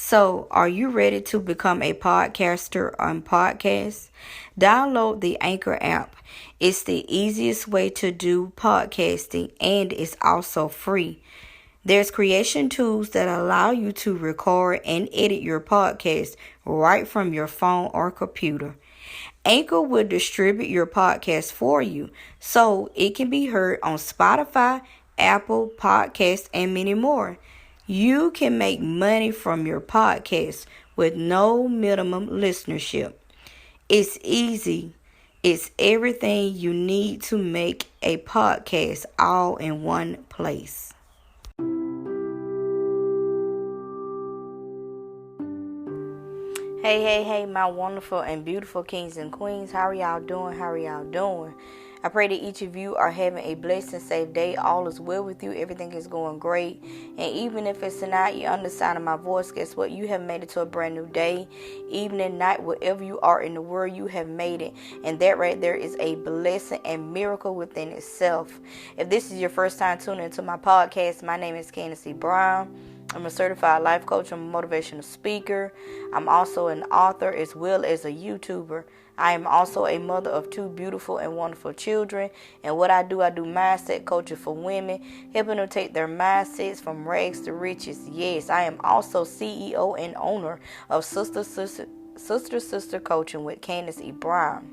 So, are you ready to become a podcaster on podcast? Download the Anchor app. It's the easiest way to do podcasting and it's also free. There's creation tools that allow you to record and edit your podcast right from your phone or computer. Anchor will distribute your podcast for you so it can be heard on Spotify, Apple Podcasts, and many more. You can make money from your podcast with no minimum listenership. It's easy. It's everything you need to make a podcast all in one place. Hey, my wonderful and beautiful kings and queens. How are y'all doing? I pray that each of you are having a blessed and safe day. All is well with you. Everything is going great. And even if it's not, you understand my voice, guess what? You have made it to a brand new day. Evening, night, wherever you are in the world, you have made it. And that right there is a blessing and miracle within itself. If this is your first time tuning into my podcast, my name is Candace Brown. I'm a certified life coach. I'm a motivational speaker. I'm also an author as well as a YouTuber. I am also a mother of two beautiful and wonderful children. And what I do mindset coaching for women, helping them take their mindsets from rags to riches. Yes, I am also CEO and owner of Sister Coaching with Candace Brown.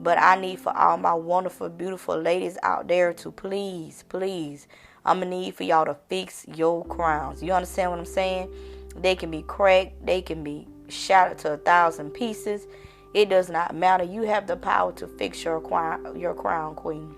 But I need for all my wonderful, beautiful ladies out there to please, I'm going to need for y'all to fix your crowns. You understand what I'm saying? They can be cracked. They can be shattered to 1,000 pieces. It does not matter. You have the power to fix your crown, queen.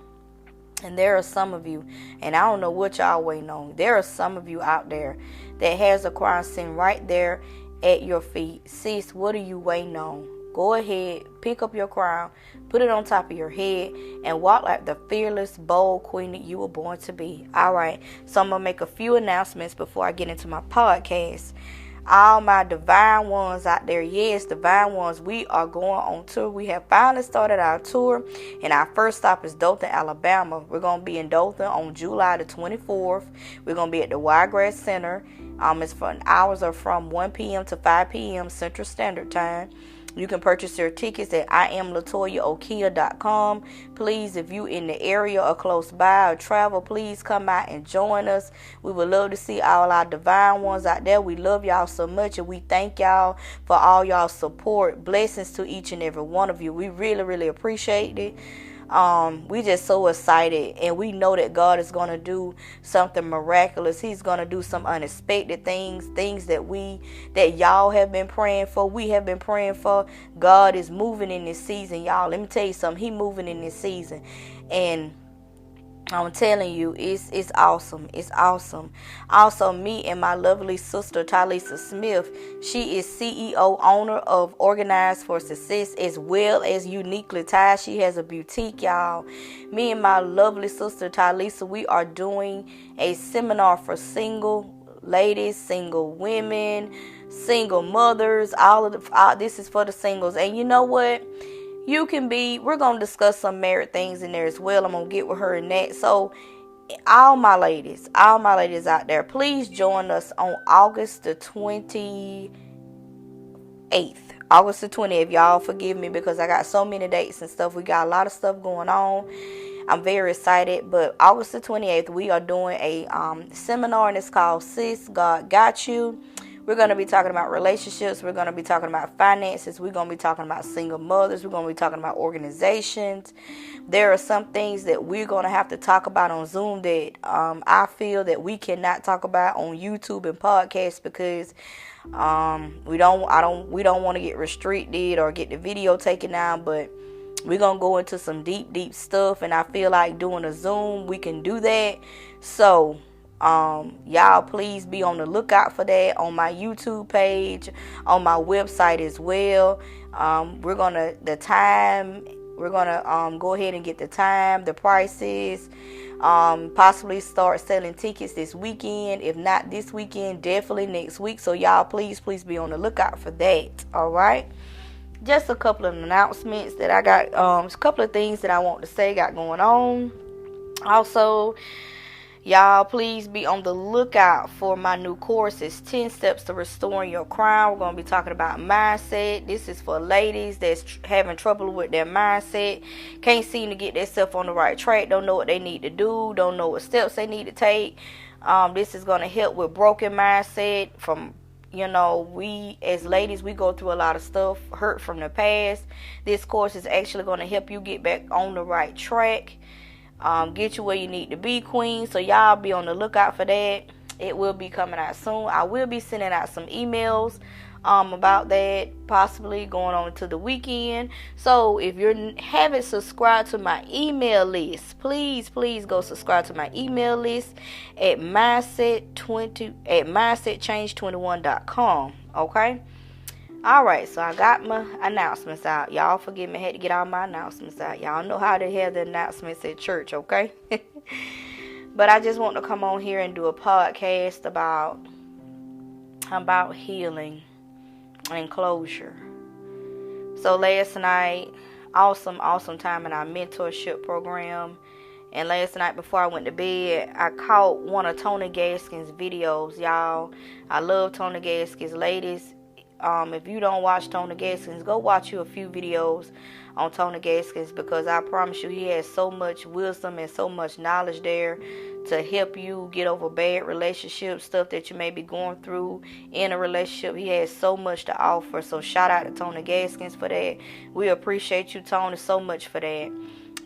And there are some of you, and I don't know what y'all waiting on. There are some of you out there that has a crown sitting right there at your feet. Sis, what are you waiting on? Go ahead, pick up your crown, put it on top of your head, and walk like the fearless, bold queen that you were born to be. All right, so I'm going to make a few announcements before I get into my podcast. All my divine ones out there, yes, divine ones, we are going on tour. We have finally started our tour, and our first stop is Dothan, Alabama. We're going to be in Dothan on July the 24th. We're going to be at the Wiregrass Center. Hours are from 1 p.m. to 5 p.m. Central Standard Time. You can purchase your tickets at IamLatoyaOkia.com. Please, if you in the area or close by or travel, please come out and join us. We would love to see all our divine ones out there. We love y'all so much, and we thank y'all for all y'all support. Blessings to each and every one of you. We really appreciate it. We just so excited, and we know that God is going to do something miraculous. He's going to do some unexpected things that y'all have been praying for. We have been praying for. God is moving in this season, y'all. Let me tell you something. He moving in this season, and I'm telling you, it's awesome. It's awesome. Also, me and my lovely sister, Talisa Smith, she is CEO, owner of Organized for Success, as well as Uniquely Tied. She has a boutique, y'all. Me and my lovely sister, Talisa, we are doing a seminar for single ladies, single women, single mothers. This is for the singles. And you know what? We're going to discuss some married things in there as well. I'm going to get with her in that. So, all my ladies out there, please join us on August the 28th. August the 20th. Y'all forgive me because I got so many dates and stuff. We got a lot of stuff going on. I'm very excited. But August the 28th, we are doing a seminar, and it's called SIS God Got You. We're going to be talking about relationships. We're going to be talking about finances. We're going to be talking about single mothers. We're going to be talking about organizations. There are some things that we're going to have to talk about on Zoom that I feel that we cannot talk about on YouTube and podcasts because we don't want to get restricted or get the video taken down. But we're going to go into some deep stuff, and I feel like doing a Zoom, we can do that. So y'all please be on the lookout for that on my YouTube page, on my website as well. We're gonna go ahead and get the time, the prices, possibly start selling tickets this weekend. If not this weekend, definitely next week. So y'all please be on the lookout for that. All right, just a couple of announcements that I got, a couple of things that I want to say got going on. Also, Y'all, please be on the lookout for my new course. It's 10 Steps to Restoring Your Crown. We're going to be talking about mindset. This is for ladies that's having trouble with their mindset. Can't seem to get themselves on the right track. Don't know what they need to do. Don't know what steps they need to take. This is going to help with broken mindset from, we as ladies, we go through a lot of stuff, hurt from the past. This course is actually going to help you get back on the right track. Get you where you need to be, queen. So y'all be on the lookout for that. It will be coming out soon. I will be sending out some emails about that, possibly going on to the weekend. So if you haven't subscribed to my email list, please go subscribe to my email list at mindsetchange21.com. Okay. All right, so I got my announcements out. Y'all forgive me, I had to get all my announcements out. Y'all know how to have the announcements at church, okay? But I just want to come on here and do a podcast about healing and closure. So last night, awesome time in our mentorship program. And last night before I went to bed, I caught one of Tony Gaskins' videos, y'all. I love Tony Gaskins, ladies. If you don't watch Tony Gaskins, go watch you a few videos on Tony Gaskins, because I promise you he has so much wisdom and so much knowledge there to help you get over bad relationships, stuff that you may be going through in a relationship. He has so much to offer. So shout out to Tony Gaskins for that. We appreciate you, Tony, so much for that,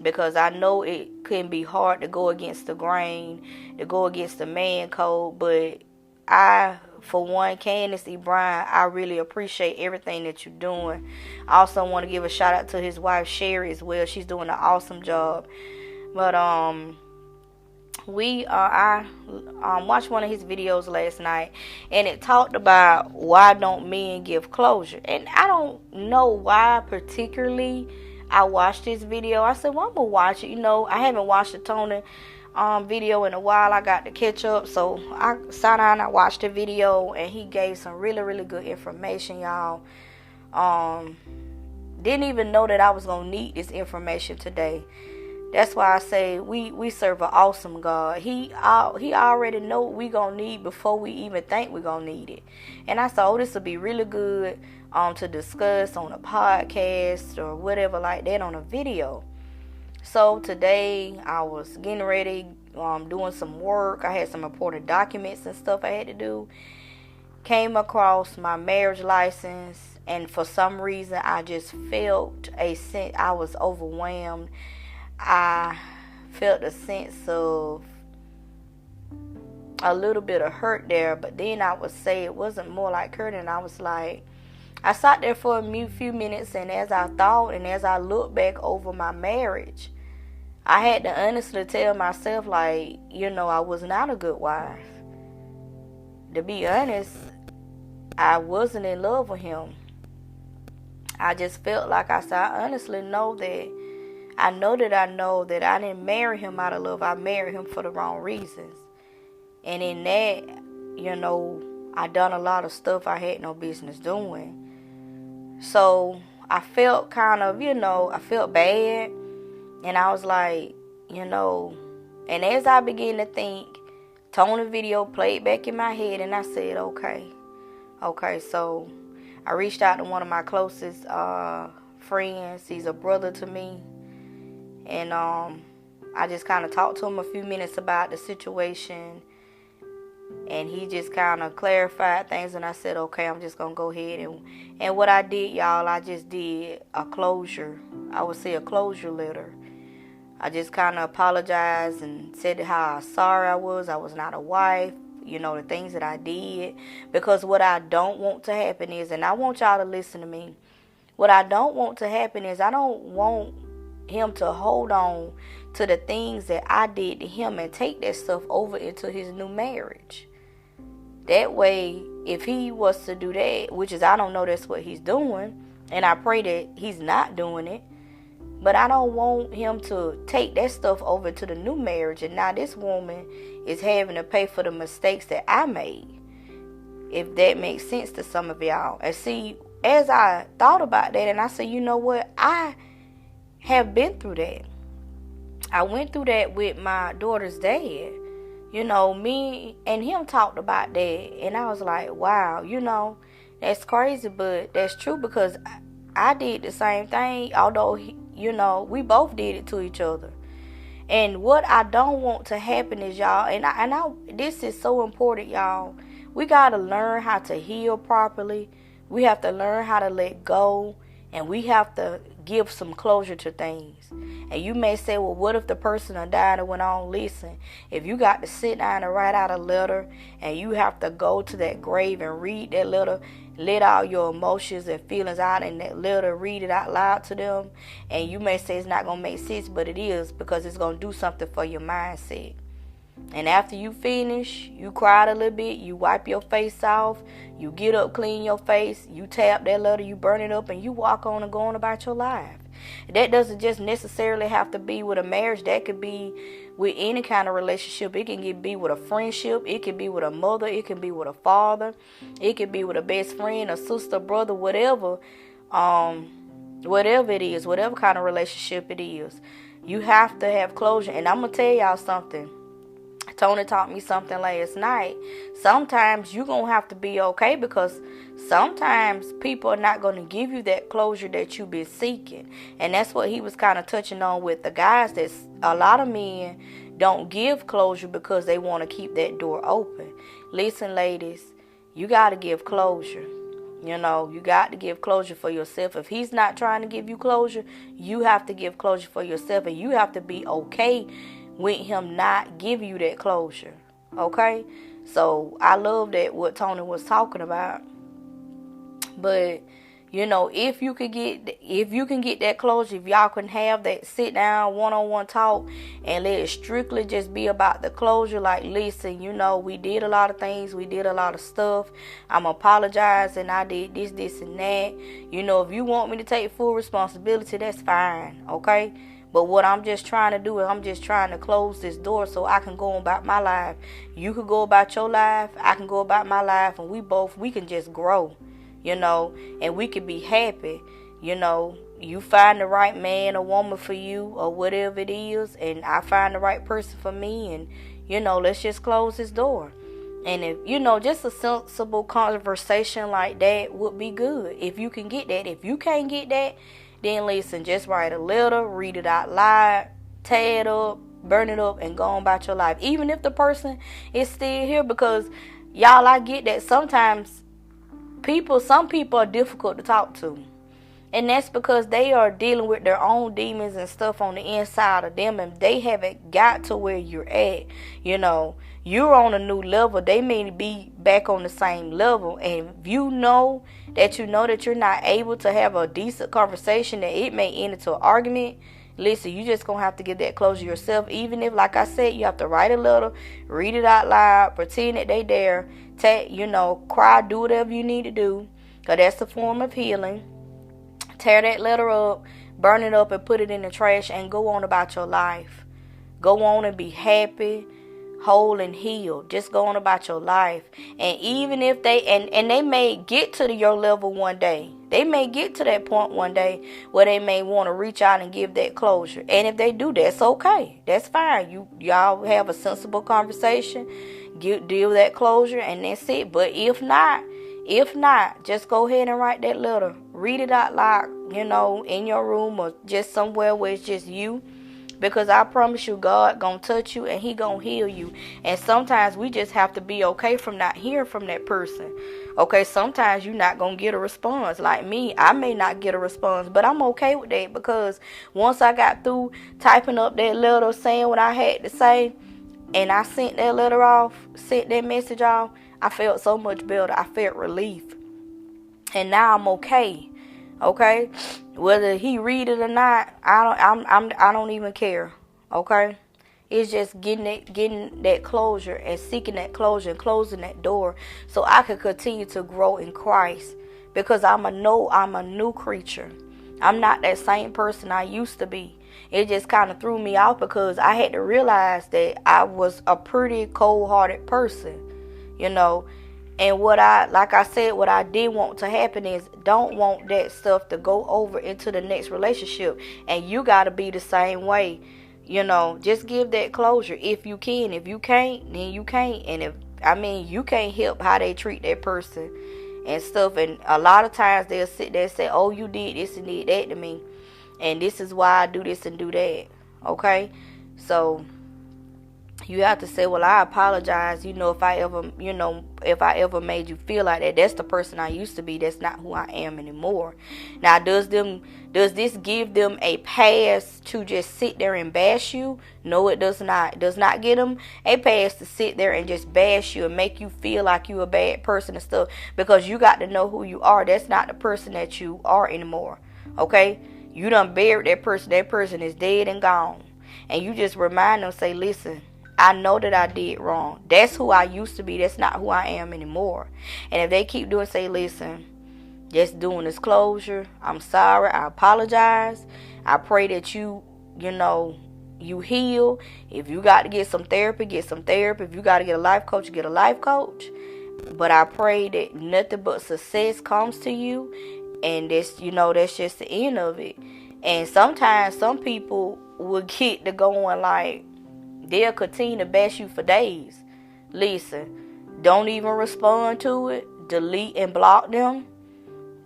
because I know it can be hard to go against the grain, to go against the man code, but for one, Candace E. Bryan, I really appreciate everything that you're doing. I also want to give a shout out to his wife, Sherry, as well. She's doing an awesome job. But I watched one of his videos last night, and it talked about why don't men give closure. And I don't know why particularly I watched this video. I said, well, I'm going to watch it. I haven't watched the Tony video in a while. I got to catch up, so I sat down and I watched the video, and he gave some really good information, y'all. Didn't even know that I was gonna need this information today. That's why I say we serve an awesome God. He already know what we gonna need before we even think we gonna need it. And I thought, this will be really good to discuss on a podcast or whatever like that on a video. So today I was getting ready, doing some work. I had some important documents and stuff I had to do. Came across my marriage license, and for some reason I just felt a sense. I was overwhelmed. I felt a sense of a little bit of hurt there, but then I would say it wasn't more like hurt, and I was like, I sat there for a few minutes, and as I thought and as I looked back over my marriage, I had to honestly tell myself, I was not a good wife. To be honest, I wasn't in love with him. I just felt like I honestly know that I know that I didn't marry him out of love. I married him for the wrong reasons. And in that, I done a lot of stuff I had no business doing. So I felt kind of, I felt bad. And I was like, and as I began to think, Tony video played back in my head, and I said, okay, so I reached out to one of my closest friends. He's a brother to me. And I just kind of talked to him a few minutes about the situation. And he just kind of clarified things, and I said, okay, I'm just going to go ahead. And what I did, y'all, I just did a closure. I would say a closure letter. I just kind of apologized and said how sorry I was not a wife, the things that I did. Because what I don't want to happen is, and I want y'all to listen to me, what I don't want to happen is I don't want him to hold on to the things that I did to him and take that stuff over into his new marriage. That way, if he was to do that, which is I don't know that's what he's doing, and I pray that he's not doing it, but I don't want him to take that stuff over to the new marriage, and now this woman is having to pay for the mistakes that I made, if that makes sense to some of y'all. And see, as I thought about that, and I said, you know what, I have been through that. I went through that with my daughter's dad. me and him talked about that, and I was like, wow, that's crazy, but that's true, because I did the same thing, although, we both did it to each other. And what I don't want to happen is, y'all, and this is so important, y'all, we got to learn how to heal properly. We have to learn how to let go, and we have to give some closure to things. And you may say, well, what if the person that died and went on? Listen, if you got to sit down and write out a letter, and you have to go to that grave and read that letter, let all your emotions and feelings out in that letter, read it out loud to them, and you may say it's not going to make sense, but it is, because it's going to do something for your mindset. And after you finish, you cried a little bit, you wipe your face off, you get up, clean your face, you tap that letter, you burn it up, and you walk on and go on about your life. That doesn't just necessarily have to be with a marriage. That could be with any kind of relationship. It can be with a friendship. It can be with a mother. It can be with a father. It can be with a best friend, a sister, brother, whatever. Whatever it is, whatever kind of relationship it is, you have to have closure. And I'm going to tell y'all something. Tony taught me something last night. Sometimes you're going to have to be okay, because sometimes people are not going to give you that closure that you've been seeking. And that's what he was kind of touching on with the guys. That a lot of men don't give closure because they want to keep that door open. Listen, ladies, you got to give closure. You got to give closure for yourself. If he's not trying to give you closure, you have to give closure for yourself. And you have to be okay with him not give you that closure. Okay? So I love that what Tony was talking about. But if you can get that closure, if y'all can have that sit down one-on-one talk, and let it strictly just be about the closure, like, listen, we did a lot of things, we did a lot of stuff, I'm apologizing, I did this and that. If you want me to take full responsibility, that's fine. Okay? But what I'm just trying to do is I'm just trying to close this door so I can go about my life. You could go about your life. I can go about my life. And we can just grow, and we can be happy. You find the right man or woman for you or whatever it is. And I find the right person for me. And, let's just close this door. And if, just a sensible conversation like that would be good. If you can get that. If you can't get that, then listen, just write a letter, read it out loud, tear it up, burn it up, and go on about your life. Even if the person is still here, because, y'all, I get that sometimes some people are difficult to talk to. And that's because they are dealing with their own demons and stuff on the inside of them, and they haven't got to where you're at. You're on a new level. They may be back on the same level. And if you know that you're not able to have a decent conversation, that it may end into an argument, listen, you just going to have to get that closure yourself. Even if, like I said, you have to write a letter, read it out loud, pretend that they there, cry, do whatever you need to do, because that's a form of healing. Tear that letter up, burn it up, and put it in the trash, and go on about your life. Go on and be happy, whole, and healed. Just go on about your life. And even if they may get to your level one day. They may get to that point one day where they may want to reach out and give that closure. And if they do, that's okay. That's fine. Y'all have a sensible conversation, deal with that closure, and that's it. But if not, just go ahead and write that letter. Read it out loud, in your room or just somewhere where it's just you. Because I promise you, God gonna touch you and he gonna heal you. And sometimes we just have to be okay from not hearing from that person. Okay, sometimes you're not gonna get a response. Like me, I may not get a response, but I'm okay with that, because once I got through typing up that letter, saying what I had to say, and I sent that letter off, sent that message off, I felt so much better. I felt relief. And now I'm okay. Okay, whether he read it or not, I don't even care. Okay, it's just getting that closure and seeking that closure and closing that door so I can continue to grow in Christ, because I'm a new creature. I'm not that same person I used to be. It just kind of threw me off, because I had to realize that I was a pretty cold-hearted person, And what I did want to happen is, don't want that stuff to go over into the next relationship. And you got to be the same way. just give that closure if you can. If you can't, then you can't. And you can't help how they treat that person and stuff. And a lot of times they'll sit there and say, oh, you did this and did that to me, and this is why I do this and do that. Okay? So you have to say, well, I apologize, if I ever made you feel like that. That's the person I used to be. That's not who I am anymore. Now, does this give them a pass to just sit there and bash you? No, it does not. It does not give them a pass to sit there and just bash you and make you feel like you a bad person and stuff, because you got to know who you are. That's not the person that you are anymore. Okay? You done buried that person. That person is dead and gone. And you just remind them, say, listen, I know that I did wrong. That's who I used to be. That's not who I am anymore. And if they keep doing, say, listen, just doing this closure, I'm sorry. I apologize. I pray that you heal. If you got to get some therapy, get some therapy. If you got to get a life coach, get a life coach. But I pray that nothing but success comes to you. And that's just the end of it. And sometimes some people will get to going like, they'll continue to bash you for days. Listen, don't even respond to it. Delete and block them.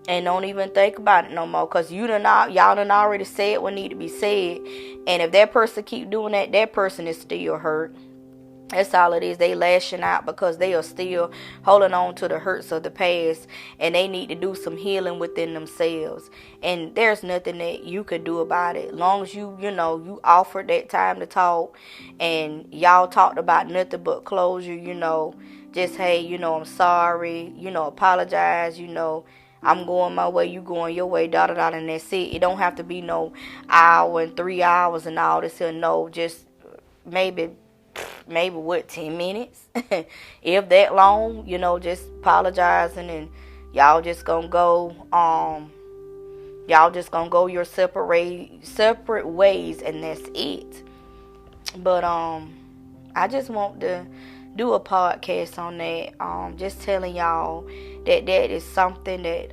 And don't even think about it no more. Because y'all done already said what need to be said. And if that person keep doing that, that person is still hurt. That's all it is. They lashing out because they are still holding on to the hurts of the past, and they need to do some healing within themselves. And there's nothing that you could do about it. As long as you offered that time to talk, and y'all talked about nothing but closure. Just hey, I'm sorry. Apologize. I'm going my way, you going your way, and that's it. It don't have to be no hour and 3 hours and all this here. No, just maybe 10 minutes, if that long, just apologizing, and y'all just gonna go your separate ways, and that's it. But I just want to do a podcast on that, just telling y'all that is something that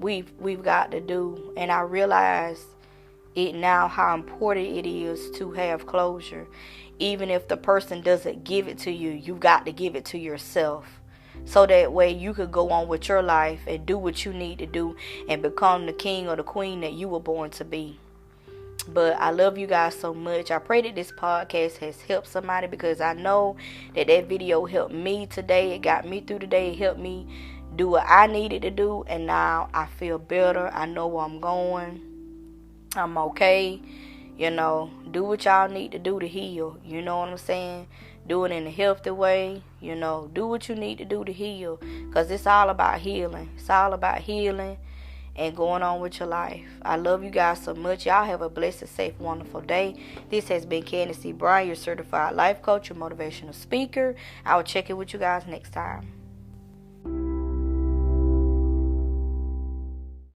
we've got to do. And I realize it now, how important it is to have closure. Even if the person doesn't give it to you, you got to give it to yourself. So that way you could go on with your life and do what you need to do and become the king or the queen that you were born to be. But I love you guys so much. I pray that this podcast has helped somebody, because I know that video helped me today. It got me through the day. It helped me do what I needed to do. And now I feel better. I know where I'm going. I'm okay. Do what y'all need to do to heal. You know what I'm saying? Do it in a healthy way. Do what you need to do to heal. Because it's all about healing. It's all about healing and going on with your life. I love you guys so much. Y'all have a blessed, safe, wonderful day. This has been Candace C. Bryan, your certified life coach, your motivational speaker. I will check in with you guys next time.